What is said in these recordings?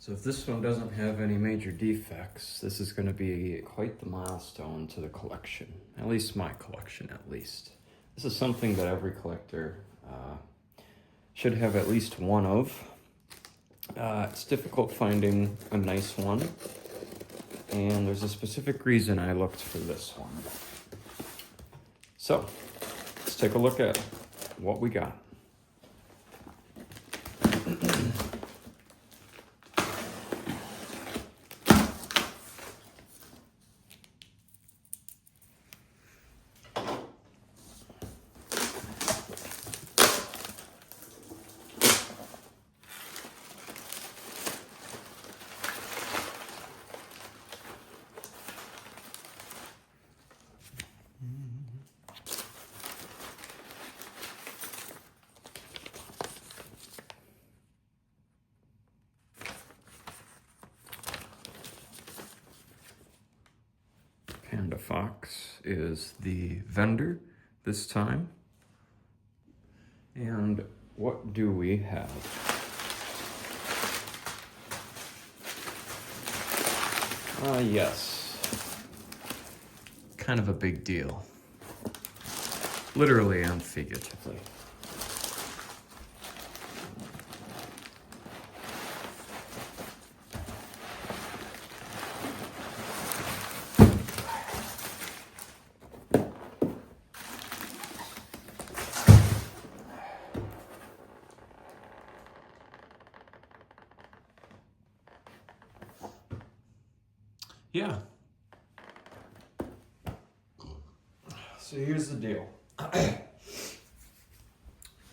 So if this one doesn't have any major defects, this is going to be quite the milestone to the collection. At least my collection, at least. This is something that every collector should have at least one of. It's difficult finding a nice one, and there's a specific reason I looked for this one. So, let's take a look at what we got. Panda Fox is the vendor this time. And what do we have? Yes. Kind of a big deal. Literally and figuratively. Yeah. So here's the deal.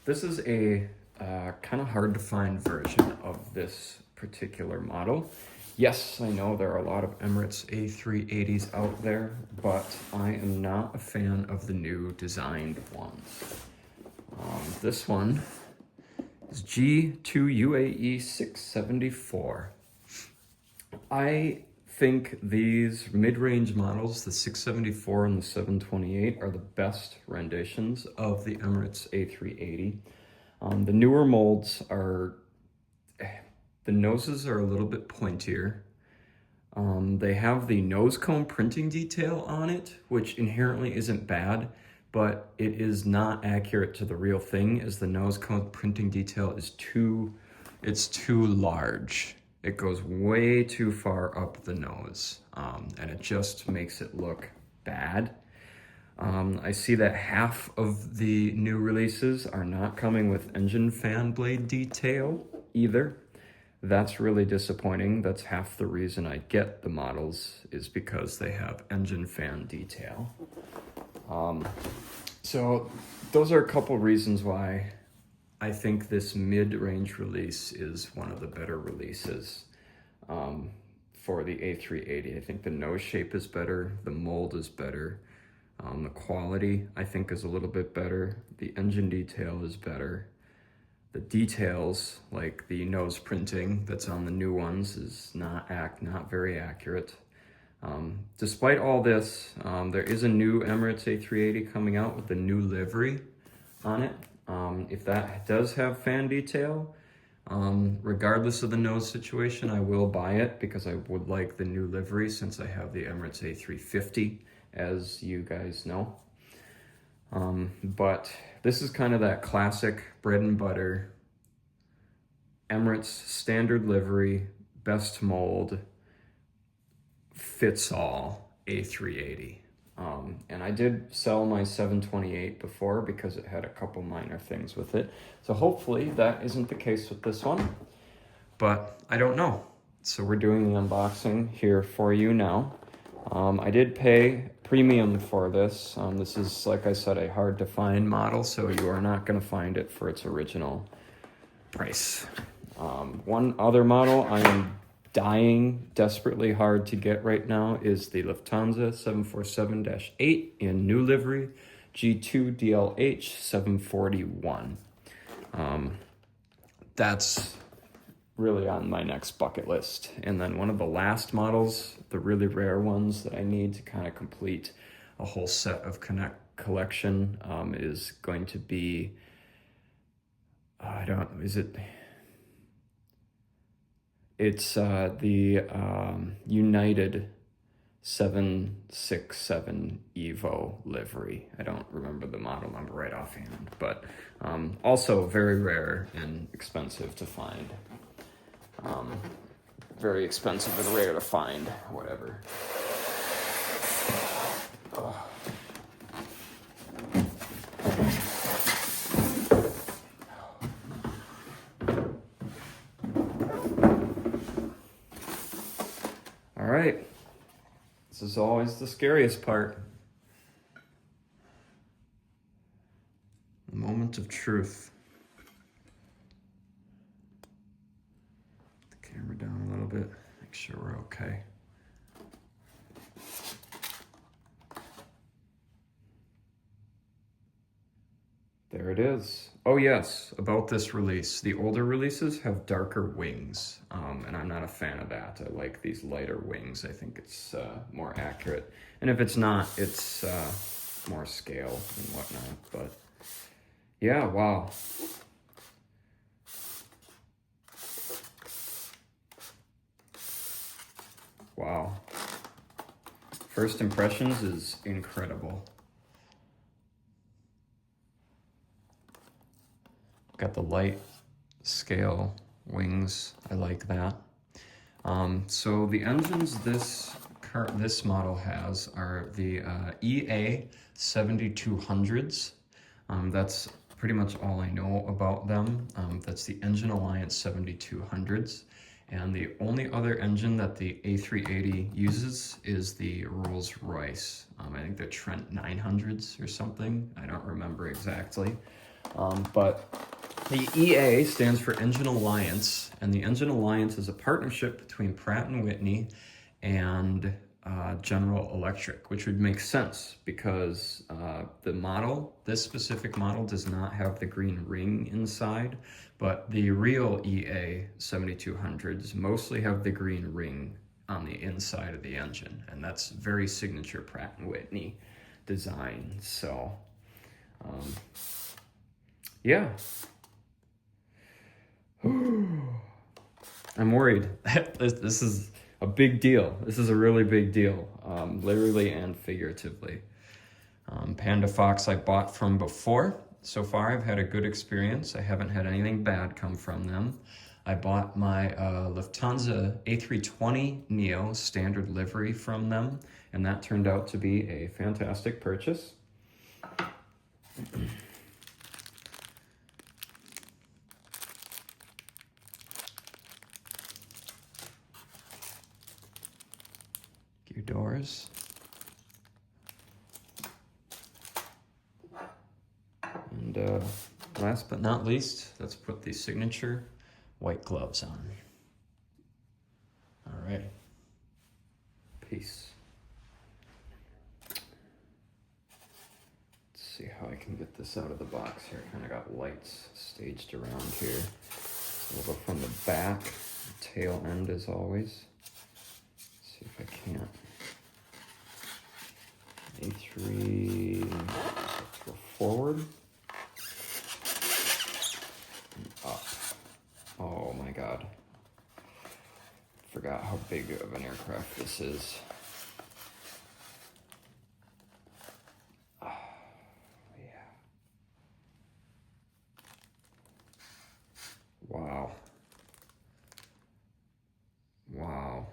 This is a kind of hard to find version of this particular model. Yes, I know there are a lot of Emirates A380s out there, but I am not a fan of the new designed ones. This one is G2UAE674. I think these mid-range models, the 674 and the 728, are the best renditions of the Emirates A380. The newer molds are, the noses are a little bit pointier. They have the nose cone printing detail on it, which inherently isn't bad, but it is not accurate to the real thing, as the nose cone printing detail is too large. It goes way too far up the nose, and it just makes it look bad. I see that half of the new releases are not coming with engine fan blade detail either. That's really disappointing. That's half the reason I get the models, is because they have engine fan detail. So those are a couple reasons why I think this mid-range release is one of the better releases for the A380. I think the nose shape is better, the mold is better, the quality I think is a little bit better, the engine detail is better, the details like the nose printing that's on the new ones is not very accurate. Despite all this, there is a new Emirates A380 coming out with the new livery on it. If that does have fan detail, regardless of the nose situation, I will buy it because I would like the new livery, since I have the Emirates A350, as you guys know. But this is kind of that classic bread and butter Emirates standard livery, best mold, fits all A380. And I did sell my 728 before because it had a couple minor things with it. So hopefully that isn't the case with this one, but I don't know. So we're doing the unboxing here for you now. I did pay premium for this. This is, like I said, a hard to find model, so you are not going to find it for its original price. One other model I am dying desperately hard to get right now is the Lufthansa 747-8 in new livery, G2DLH741. That's really on my next bucket list. And then one of the last models, the really rare ones that I need to kind of complete a whole set of collection, is going to be, is it It's the United 767 Evo livery. I don't remember the model number right offhand, but also very rare and expensive to find. Very expensive and rare to find, whatever. Oh. All right. This is always the scariest part. The moment of truth. Put the camera down a little bit, make sure we're okay. There it is. Oh yes, about this release. The older releases have darker wings, and I'm not a fan of that. I like these lighter wings. I think it's more accurate. And if it's not, it's more scale and whatnot. But yeah, wow. Wow. First impressions is incredible. Got the light scale wings. I like that. So the engines this model has are the EA7200s. That's pretty much all I know about them. That's the Engine Alliance 7200s. And the only other engine that the A380 uses is the Rolls-Royce. I think the Trent 900s or something. I don't remember exactly. But the EA stands for Engine Alliance, and the Engine Alliance is a partnership between Pratt & Whitney and General Electric, which would make sense because this specific model does not have the green ring inside, but the real EA 7200s mostly have the green ring on the inside of the engine, and that's very signature Pratt & Whitney design. So, yeah. I'm worried. This is a big deal. This is a really big deal, literally and figuratively. Panda Fox I bought from before. So far, I've had a good experience. I haven't had anything bad come from them. I bought my Lufthansa A320 Neo standard livery from them, and that turned out to be a fantastic purchase. Gear doors. And last but not least, let's put the signature white gloves on. All right. Peace. Let's see how I can get this out of the box here. Kind of got lights staged around here. So we'll go from the back, tail end as always. Let's see if I can't. A3, let's go forward. Up. Oh my God. Forgot how big of an aircraft this is. Oh, yeah. Wow. Wow.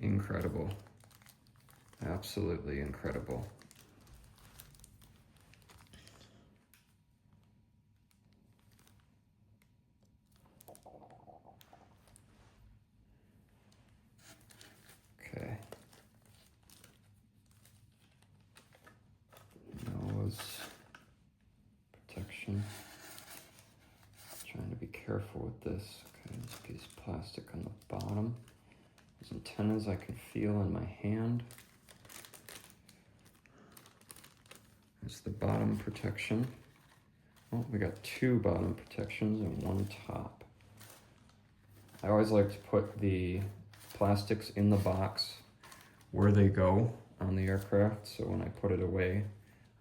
Incredible. Absolutely incredible. Okay. Nose protection. Trying to be careful with this. Okay, this piece of plastic on the bottom. These antennas I can feel in my hand. There's the bottom protection. Oh, we got two bottom protections and one top. I always like to put the plastics in the box where they go on the aircraft, so when I put it away,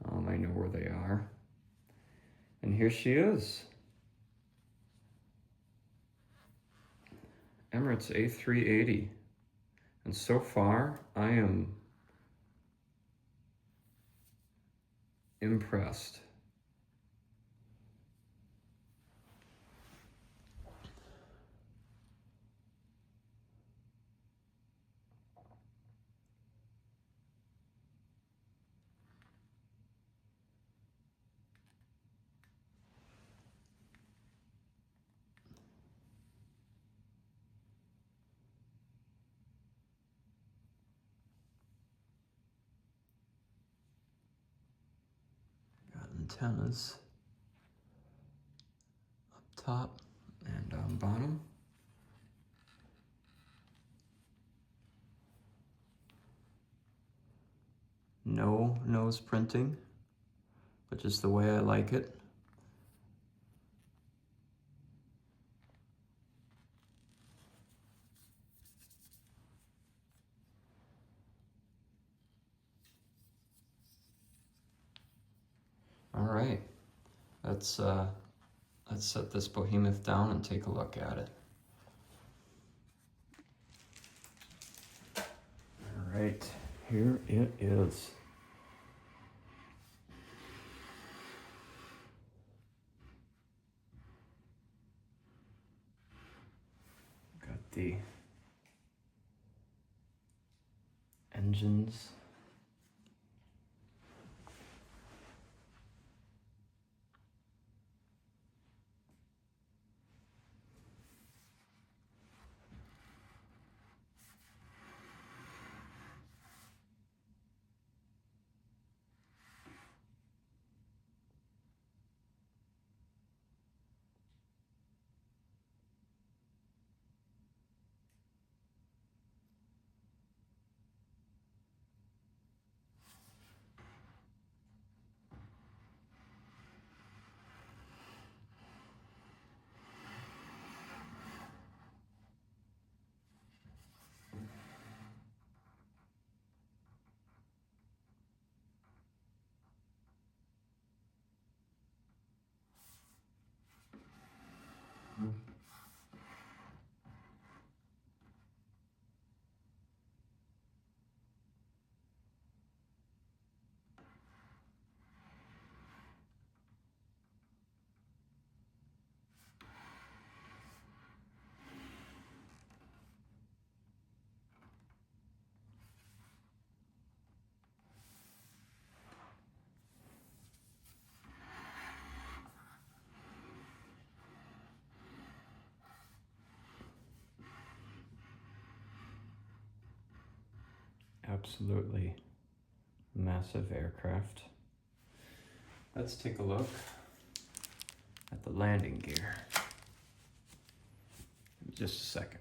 I know where they are. And here she is. Emirates A380. And so far, I am impressed. Got antennas up top and on bottom. No nose printing, but just the way I like it. All right, let's set this behemoth down and take a look at it. All right, here it is. Got the engines. Absolutely massive aircraft. Let's take a look at the landing gear. Just a second.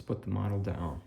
Let's put the model down.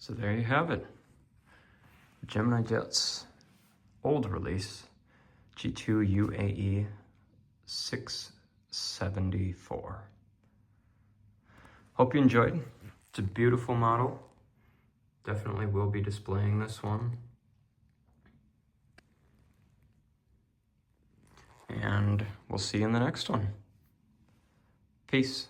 So there you have it. Gemini Jets Old Release G2UAE674. Hope you enjoyed. It's a beautiful model. Definitely will be displaying this one. And we'll see you in the next one. Peace.